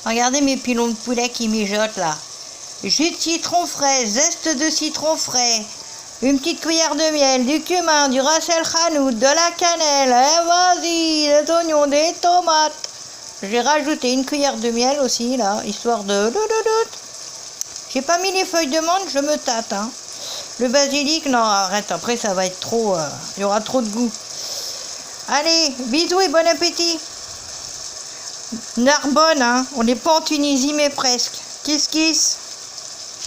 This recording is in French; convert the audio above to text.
Regardez mes pilons de poulet qui mijotent là. Jus de citron frais, zeste de citron frais, une petite cuillère de miel, du cumin, du ras el hanout, de la cannelle, vas-y, des oignons, des tomates. J'ai rajouté une cuillère de miel aussi là, histoire de... J'ai pas mis les feuilles de menthe, je me tâte. Hein. Le basilic, non, arrête, après ça va être trop... il y aura trop de goût. Allez, bisous et bon appétit. Narbonne, hein, on n'est pas en Tunisie mais presque. Kiss kiss.